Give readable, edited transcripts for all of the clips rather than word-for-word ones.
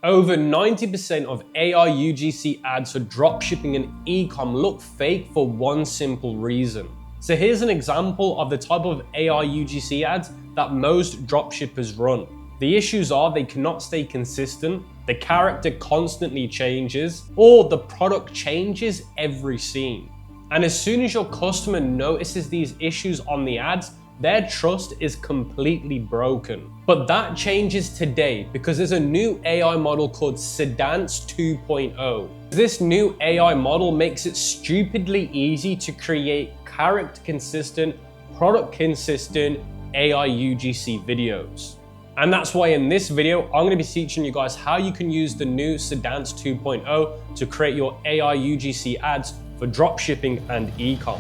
Over 90% of AI UGC ads for dropshipping and ecom look fake for one simple reason. So here's an example of the type of AI UGC ads that most dropshippers run. The issues are they cannot stay consistent, the character constantly changes, or the product changes every scene. And as soon as your customer notices these issues on the ads, their trust is completely broken. But that changes today because there's a new AI model called Seedance 2.0. This new AI model makes it stupidly easy to create character consistent, product consistent AI UGC videos. And that's why in this video, I'm gonna be teaching you guys how you can use the new Seedance 2.0 to create your AI UGC ads for dropshipping and ecom.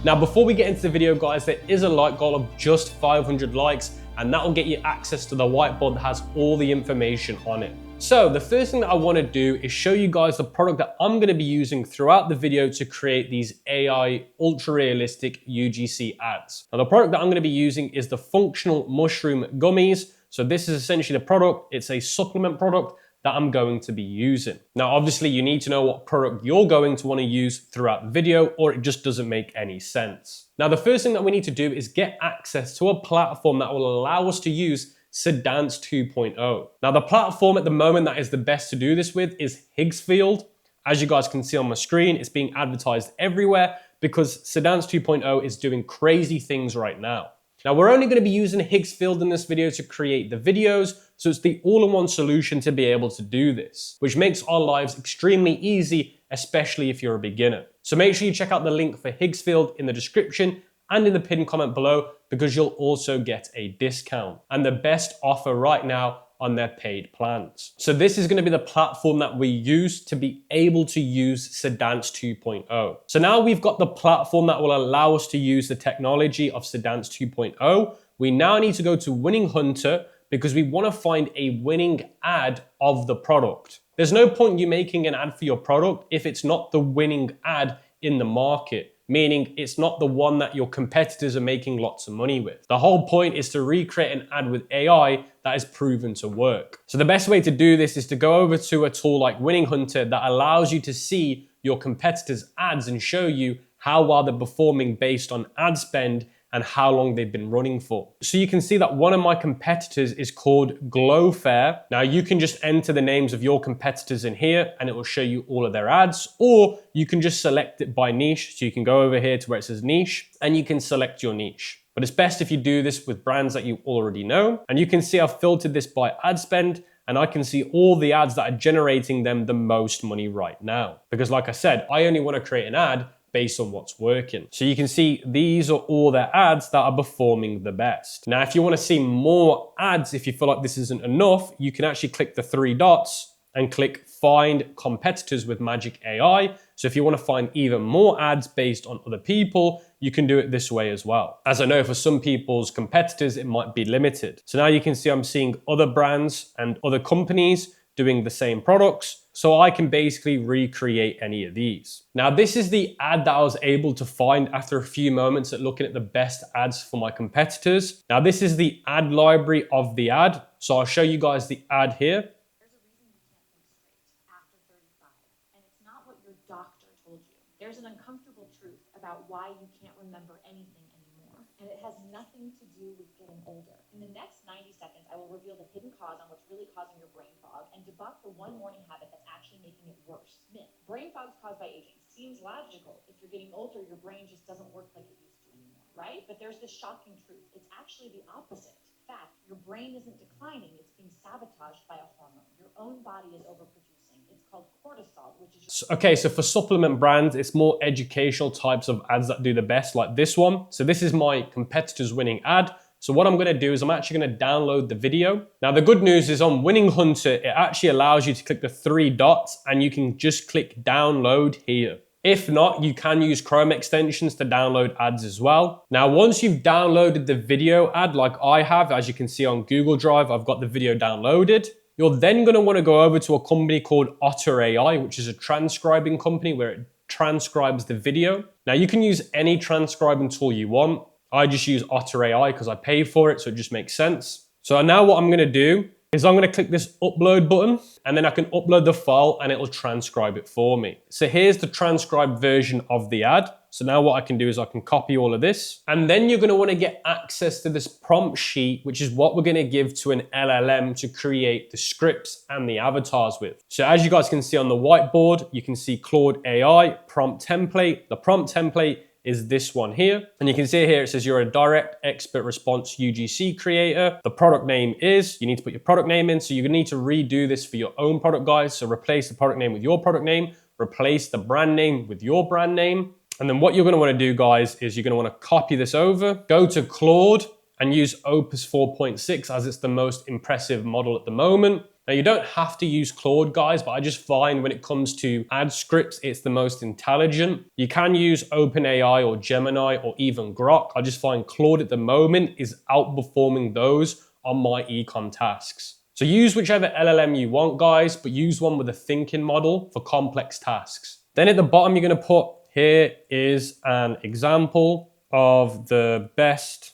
Now, before we get into the video, guys, there is a like goal of just 500 likes, and that will get you access to the whiteboard that has all the information on it. So the first thing that I want to do is show you guys the product that I'm going to be using throughout the video to create these AI ultra realistic UGC ads. Now, the product that I'm going to be using is the functional mushroom gummies. So this is essentially the product. It's a supplement product that I'm going to be using. Now, obviously you need to know what product you're going to want to use throughout the video, or it just doesn't make any sense. Now, the first thing that we need to do is get access to a platform that will allow us to use Seedance 2.0. Now, the platform at the moment that is the best to do this with is Higgsfield. As you guys can see on my screen, it's being advertised everywhere because Seedance 2.0 is doing crazy things right now. Now, we're only going to be using Higgsfield in this video to create the videos, so it's the all-in-one solution to be able to do this, which makes our lives extremely easy, especially if you're a beginner. So make sure you check out the link for Higgsfield in the description and in the pinned comment below, because you'll also get a discount and the best offer right now on their paid plans. So this is going to be the platform that we use to be able to use Seedance 2.0. So now we've got the platform that will allow us to use the technology of Seedance 2.0. We now need to go to Winning Hunter because we want to find a winning ad of the product. There's no point you making an ad for your product if it's not the winning ad in the market, meaning it's not the one that your competitors are making lots of money with. The whole point is to recreate an ad with AI that is proven to work. So the best way to do this is to go over to a tool like Winning Hunter that allows you to see your competitors' ads and show you how well they're performing based on ad spend and how long they've been running for. So you can see that one of my competitors is called Glowfair. Now you can just enter the names of your competitors in here and it will show you all of their ads, or you can just select it by niche. So you can go over here to where it says niche and you can select your niche. But it's best if you do this with brands that you already know. And you can see I've filtered this by ad spend, and I can see all the ads that are generating them the most money right now. Because like I said, I only want to create an ad based on what's working. So you can see these are all their ads that are performing the best. Now, if you want to see more ads, if you feel like this isn't enough, you can actually click the three dots and click Find Competitors with Magic AI. So if you want to find even more ads based on other people, you can do it this way as well. As I know for some people's competitors, it might be limited. So now you can see I'm seeing other brands and other companies doing the same products. So I can basically recreate any of these. Now, this is the ad that I was able to find after a few moments at looking at the best ads for my competitors. Now, this is the ad library of the ad. So I'll show you guys the ad here. There's a reason you can't think straight after 35, and it's not what your doctor told you. There's an uncomfortable truth about why you can't remember anything anymore, and it has nothing to do with getting older. In the next 90 seconds, I will reveal the hidden cause on what's really causing your brain fog and debunk the one morning habit that's actually making it worse. Myth. Brain fog is caused by aging. Seems logical. If you're getting older, your brain just doesn't work like it used to anymore, right? But there's this shocking truth. It's actually the opposite. Fact, your brain isn't declining. It's being sabotaged by a hormone. Your own body is overproducing. It's called cortisol, which is... Okay, so for supplement brands, it's more educational types of ads that do the best, like this one. So this is my competitor's winning ad. So what I'm going to do is I'm actually going to download the video. Now, the good news is on Winning Hunter, it actually allows you to click the three dots and you can just click download here. If not, you can use Chrome extensions to download ads as well. Now, once you've downloaded the video ad like I have, as you can see on Google Drive, I've got the video downloaded. You're then going to want to go over to a company called Otter AI, which is a transcribing company where it transcribes the video. Now, you can use any transcribing tool you want. I just use Otter AI because I pay for it, so it just makes sense. So now what I'm going to do is I'm going to click this upload button, and then I can upload the file and it'll transcribe it for me. So here's the transcribed version of the ad. So now what I can do is I can copy all of this, and then you're going to want to get access to this prompt sheet, which is what we're going to give to an LLM to create the scripts and the avatars with. So as you guys can see on the whiteboard, you can see Claude AI prompt template. The prompt template is this one here. And you can see here, it says you're a direct expert response UGC creator. The product name is, you need to put your product name in. So you're gonna need to redo this for your own product, guys. So replace the product name with your product name, replace the brand name with your brand name. And then what you're gonna wanna do, guys, is you're gonna wanna copy this over, go to Claude and use Opus 4.6 as it's the most impressive model at the moment. Now, you don't have to use Claude, guys, but I just find when it comes to ad scripts, it's the most intelligent. You can use OpenAI or Gemini or even Grok. I just find Claude at the moment is outperforming those on my ecom tasks. So use whichever LLM you want, guys, but use one with a thinking model for complex tasks. Then at the bottom, you're gonna put, here is an example of the best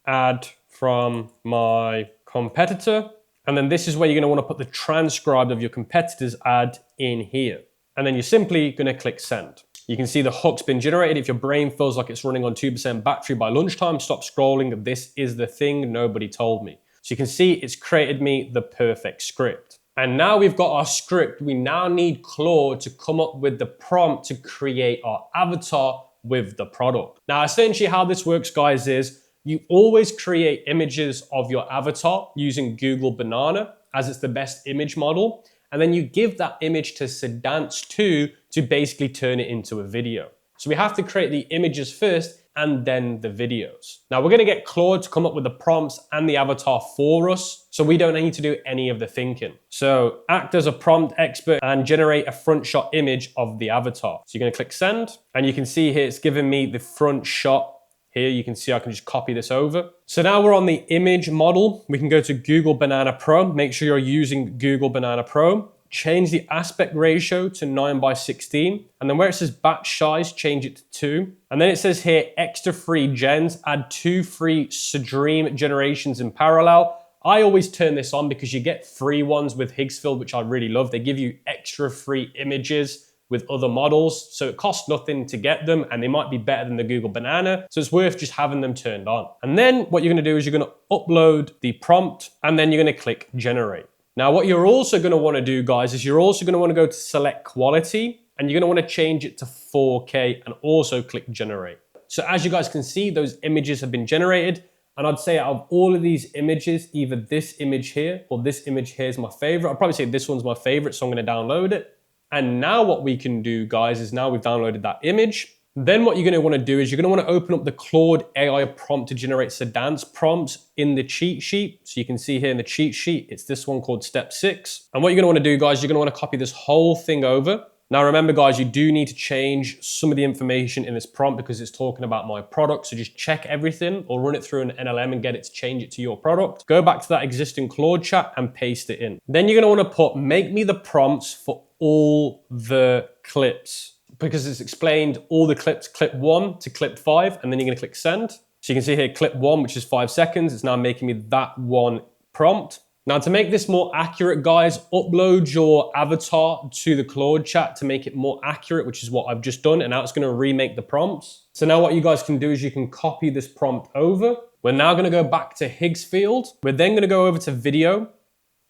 ad from my competitor. And then this is where you're going to want to put the transcribed of your competitor's ad in here. And then you're simply going to click send. You can see the hook's been generated. If your brain feels like it's running on 2% battery by lunchtime, stop scrolling. This is the thing nobody told me. So you can see it's created me the perfect script. And now we've got our script. We now need Claude to come up with the prompt to create our avatar with the product. Now, essentially how this works, guys, is you always create images of your avatar using Google Banana as it's the best image model. And then you give that image to Seedance 2 to basically turn it into a video. So we have to create the images first and then the videos. Now we're gonna get Claude to come up with the prompts and the avatar for us, so we don't need to do any of the thinking. So act as a prompt expert and generate a front shot image of the avatar. So you're gonna click send, and you can see here it's giving me the front shot. Here you can see I can just copy this over. So now we're on the image model. We can go to Google Banana Pro. Make sure you're using Google Banana Pro. Change the aspect ratio to 9:16. And then where it says batch size, change it to 2. And then it says here, extra free gens, add 2 free stream generations in parallel. I always turn this on because you get free ones with Higgsfield, which I really love. They give you extra free images with other models. So it costs nothing to get them, and they might be better than the Google Banana. So it's worth just having them turned on. And then what you're gonna do is you're gonna upload the prompt, and then you're gonna click generate. Now, what you're also gonna wanna do, guys, is you're also gonna wanna go to select quality, and you're gonna wanna change it to 4K and also click generate. So as you guys can see, those images have been generated. And I'd say out of all of these images, either this image here or this image here is my favorite. I'd probably say this one's my favorite, so I'm gonna download it. And now what we can do, guys, is now we've downloaded that image. Then what you're gonna wanna do is you're gonna wanna open up the Claude AI prompt to generate Seedance prompts in the cheat sheet. So you can see here in the cheat sheet, it's this one called step 6. And what you're gonna wanna do, guys, you're gonna wanna copy this whole thing over. Now remember, guys, you do need to change some of the information in this prompt because it's talking about my product. So just check everything or run it through an NLM and get it to change it to your product. Go back to that existing Claude chat and paste it in. Then you're gonna wanna put, make me the prompts for all the clips, because it's explained all the clips, clip 1 to clip 5, and then you're gonna click send. So you can see here clip 1, which is 5 seconds. It's now making me that one prompt. Now to make this more accurate, guys, upload your avatar to the Claude chat to make it more accurate, which is what I've just done, and now it's gonna remake the prompts. So now what you guys can do is you can copy this prompt over. We're now gonna go back to Higgsfield. We're then gonna go over to video,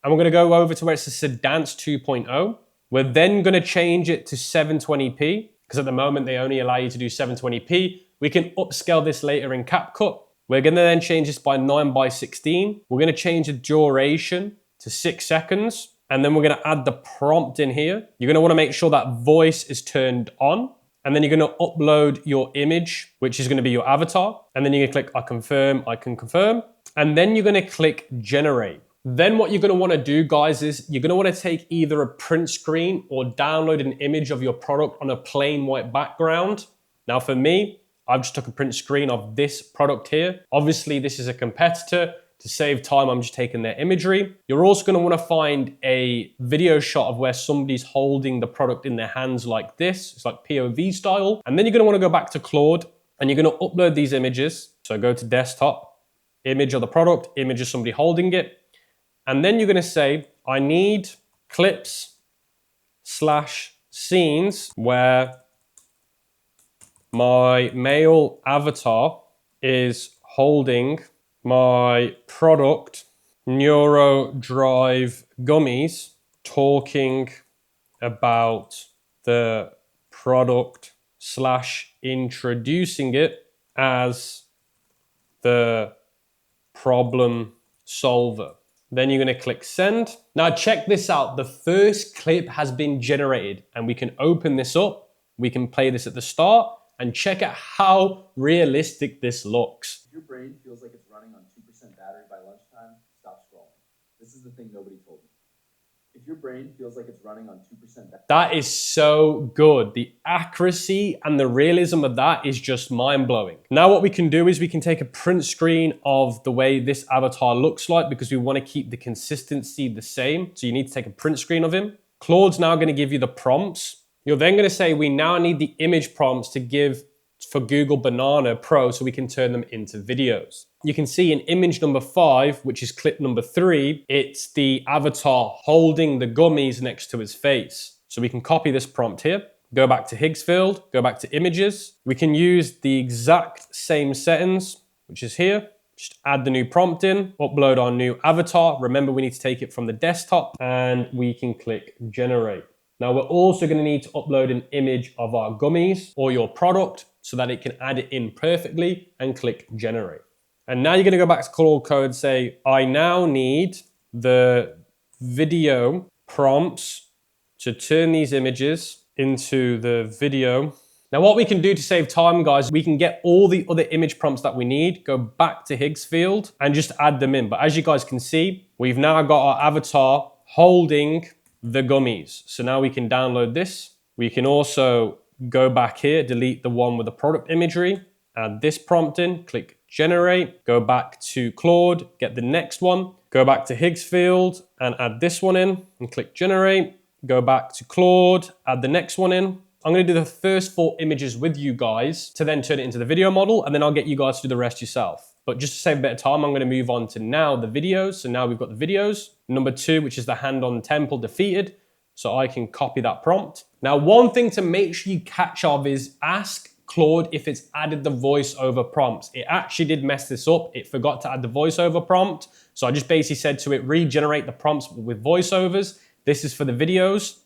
and we're gonna go over to where it says Seedance 2.0. We're then gonna change it to 720p, because at the moment they only allow you to do 720p. We can upscale this later in CapCut. We're gonna then change this by 9:16. We're gonna change the duration to 6 seconds. And then we're gonna add the prompt in here. You're gonna wanna make sure that voice is turned on. And then you're gonna upload your image, which is gonna be your avatar. And then you're gonna click, I confirm, I can confirm. And then you're gonna click generate. Then what you're gonna wanna do, guys, is you're gonna wanna take either a print screen or download an image of your product on a plain white background. Now for me, I've just took a print screen of this product here. Obviously, this is a competitor. To save time, I'm just taking their imagery. You're also gonna wanna find a video shot of where somebody's holding the product in their hands like this. It's like POV style. And then you're gonna wanna go back to Claude and you're gonna upload these images. So go to desktop, image of the product, image of somebody holding it. And then you're going to say, I need clips/scenes where my male avatar is holding my product Neuro Drive gummies, talking about the product / introducing it as the problem solver. Then you're going to click send. Now check this out. The first clip has been generated and we can open this up. We can play this at the start and check out how realistic this looks. If your brain feels like it's running on 2% battery by lunchtime, stop scrolling. This is the thing nobody told me. If your brain feels like it's running on 2% battery. That is so good. The accuracy and the realism of that is just mind-blowing. Now what we can do is we can take a print screen of the way this avatar looks like because we want to keep the consistency the same. So you need to take a print screen of him. Claude's now going to give you the prompts. You're then going to say we now need the image prompts to give for Google Banana Pro so we can turn them into videos. You can see in image number 5, which is clip number 3, it's the avatar holding the gummies next to his face. So we can copy this prompt here, go back to Higgsfield, go back to images. We can use the exact same settings, which is here. Just add the new prompt in, upload our new avatar. Remember, we need to take it from the desktop and we can click generate. Now we're also going to need to upload an image of our gummies or your product so that it can add it in perfectly and click generate. And now you're going to go back to Claude Code and say, I now need the video prompts to turn these images into the video. Now what we can do to save time, guys, we can get all the other image prompts that we need, go back to Higgsfield and just add them in. But as you guys can see, we've now got our avatar holding the gummies. So now we can download this. We can also go back here, delete the one with the product imagery, add this prompt in, click generate, go back to Claude, get the next one, go back to Higgsfield and add this one in and click generate, go back to Claude, add the next one in. I'm going to do the first 4 images with you guys to then turn it into the video model, and then I'll get you guys to do the rest yourself. But just to save a bit of time, I'm going to move on to now the videos. So now we've got the videos. Number 2, which is the hand on temple defeated. So I can copy that prompt. Now, one thing to make sure you catch of is ask Claude if it's added the voiceover prompts. It actually did mess this up. It forgot to add the voiceover prompt. So I just basically said to it, regenerate the prompts with voiceovers. This is for the videos.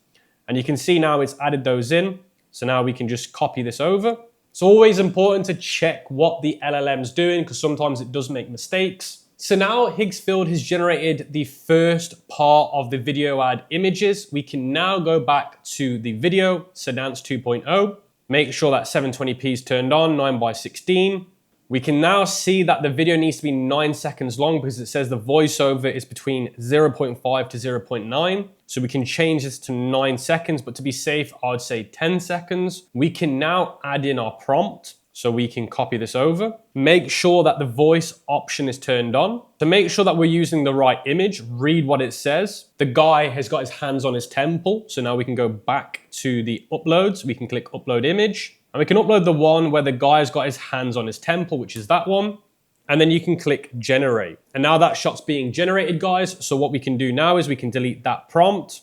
And you can see now it's added those in. So now we can just copy this over. It's always important to check what the LLM's doing because sometimes it does make mistakes. So now Higgsfield has generated the first part of the video ad images. We can now go back to the video, Seedance 2.0. Make sure that 720p is turned on, 9:16. We can now see that the video needs to be 9 seconds long because it says the voiceover is between 0.5 to 0.9. So we can change this to 9 seconds, but to be safe, I would say 10 seconds. We can now add in our prompt. So we can copy this over. Make sure that the voice option is turned on. To make sure that we're using the right image, read what it says. The guy has got his hands on his temple. So now we can go back to the uploads. We can click upload image. And we can upload the one where the guy's got his hands on his temple, which is that one. And then you can click generate. And now that shot's being generated, guys. So what we can do now is we can delete that prompt.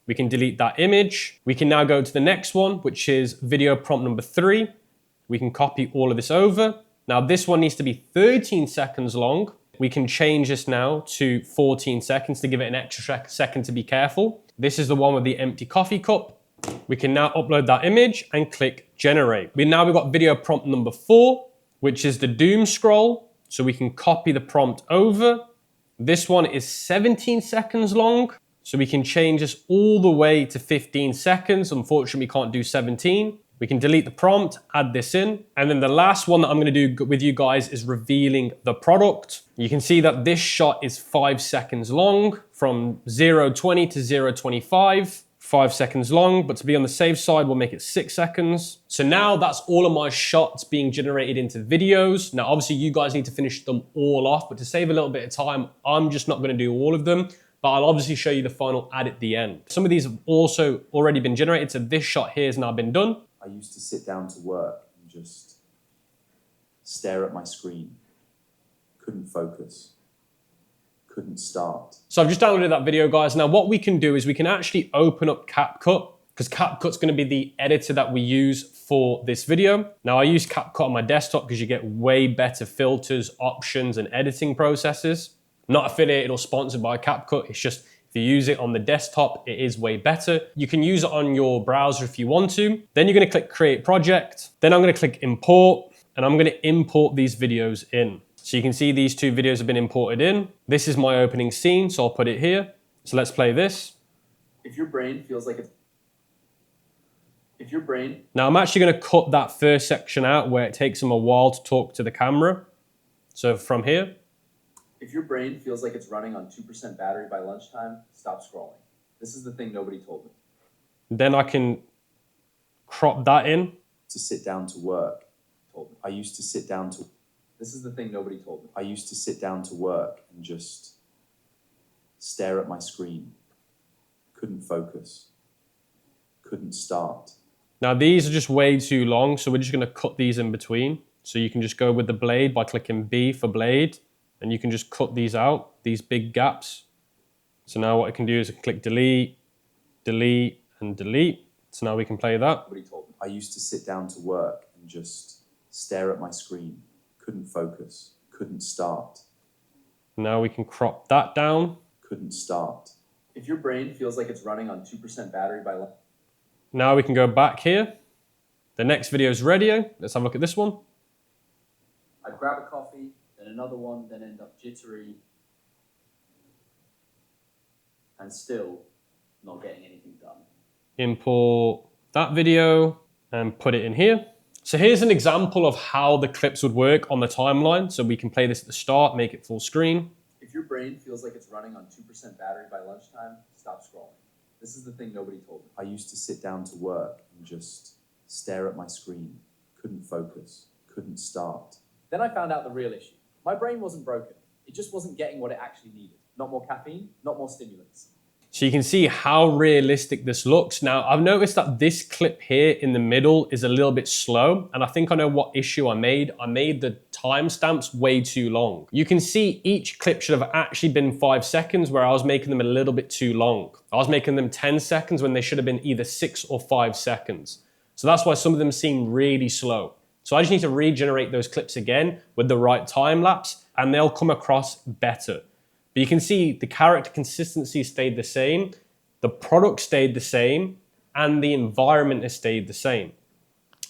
We can delete that image. We can now go to the next one, which is video prompt number 3. We can copy all of this over. Now this one needs to be 13 seconds long. We can change this now to 14 seconds to give it an extra second to be careful. This is the one with the empty coffee cup. We can now upload that image and click generate. We've got video prompt number 4, which is the doom scroll. So we can copy the prompt over. This one is 17 seconds long. So we can change this all the way to 15 seconds. Unfortunately, we can't do 17. We can delete the prompt, add this in. And then the last one that I'm gonna do with you guys is revealing the product. You can see that this shot is 5 seconds long, from 0:20 to 0:25, 5 seconds long, but to be on the safe side, we'll make it 6 seconds. So now that's all of my shots being generated into videos. Now, obviously you guys need to finish them all off, but to save a little bit of time, I'm just not gonna do all of them, but I'll obviously show you the final ad at the end. Some of these have also already been generated, so this shot here has now been done. I used to sit down to work and just stare at my screen. Couldn't focus. couldn't start. So I've just downloaded that video, guys. Now what we can do is we can actually open up CapCut, because CapCut's going to be the editor that we use for this video. Now I use CapCut on my desktop because you get way better filters, options, and editing processes. Not affiliated or sponsored by CapCut. It's just if you use it on the desktop, it is way better. You can use it on your browser if you want to. Then you're going to click Create Project. Then I'm going to click Import, and I'm going to import these videos in. So you can see these two videos have been imported in. This is my opening scene, so I'll put it here. So let's play this. If your brain feels like it's... Now I'm actually going to cut that first section out where it takes them a while to talk to the camera. So from here. If your brain feels like it's running on 2% battery by lunchtime, stop scrolling. This is the thing nobody told me. Then I can crop that in. To sit down to work. Told me. I used to sit down to... This is the thing nobody told me. I used to sit down to work and just stare at my screen. Couldn't focus. Couldn't start. Now these are just way too long, so we're just going to cut these in between. So you can just go with the blade by clicking B for blade, and you can just cut these out, these big gaps. So now what I can do is I can click delete, delete, and delete. So now we can play that. Nobody told me. I used to sit down to work and just stare at my screen. Couldn't focus, couldn't start. Now we can crop that down. Couldn't start. If your brain feels like it's running on 2% battery by... Now we can go back here. The next video is ready. Let's have a look at this one. I'd grab a coffee, then another one, then end up jittery and still not getting anything done. Import that video and put it in here. So here's an example of how the clips would work on the timeline. So we can play this at the start, make it full screen. If your brain feels like it's running on 2% battery by lunchtime, stop scrolling. This is the thing nobody told me. I used to sit down to work and just stare at my screen. Couldn't focus, couldn't start. Then I found out the real issue. My brain wasn't broken. It just wasn't getting what it actually needed. Not more caffeine, not more stimulants. So you can see how realistic this looks. Now, I've noticed that this clip here in the middle is a little bit slow, and I think I know what issue I made. I made the timestamps way too long. You can see each clip should have actually been 5 seconds, where I was making them a little bit too long. I was making them 10 seconds when they should have been either 6 or 5 seconds. So that's why some of them seem really slow. So I just need to regenerate those clips again with the right time lapse, and they'll come across better. But you can see the character consistency stayed the same, the product stayed the same, and the environment has stayed the same.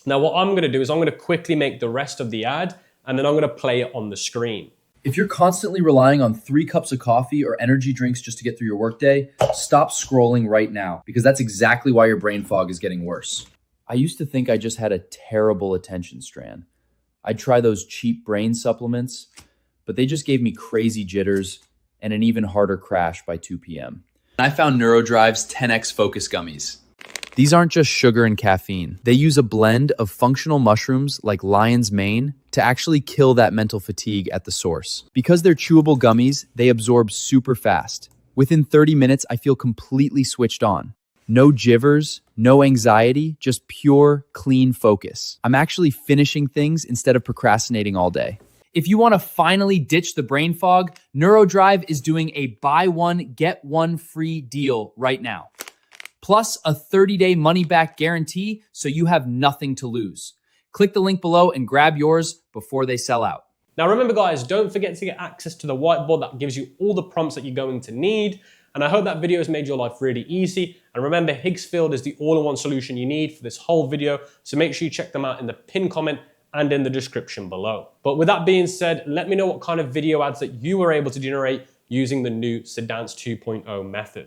Now what I'm gonna do is I'm gonna quickly make the rest of the ad, and then I'm gonna play it on the screen. If you're constantly relying on 3 cups of coffee or energy drinks just to get through your workday, stop scrolling right now, because that's exactly why your brain fog is getting worse. I used to think I just had a terrible attention span. I'd try those cheap brain supplements, but they just gave me crazy jitters and an even harder crash by 2 p.m. I found NeuroDrive's 10X Focus Gummies. These aren't just sugar and caffeine. They use a blend of functional mushrooms like lion's mane to actually kill that mental fatigue at the source. Because they're chewable gummies, they absorb super fast. Within 30 minutes, I feel completely switched on. No jivers, no anxiety, just pure, clean focus. I'm actually finishing things instead of procrastinating all day. If you want to finally ditch the brain fog, NeuroDrive is doing a buy one, get one free deal right now. Plus a 30-day money-back guarantee, so you have nothing to lose. Click the link below and grab yours before they sell out. Now remember guys, don't forget to get access to the whiteboard that gives you all the prompts that you're going to need. And I hope that video has made your life really easy. And remember, Higgsfield is the all-in-one solution you need for this whole video. So make sure you check them out in the pinned comment and in the description below. But with that being said, let me know what kind of video ads that you were able to generate using the new Seedance 2.0 method.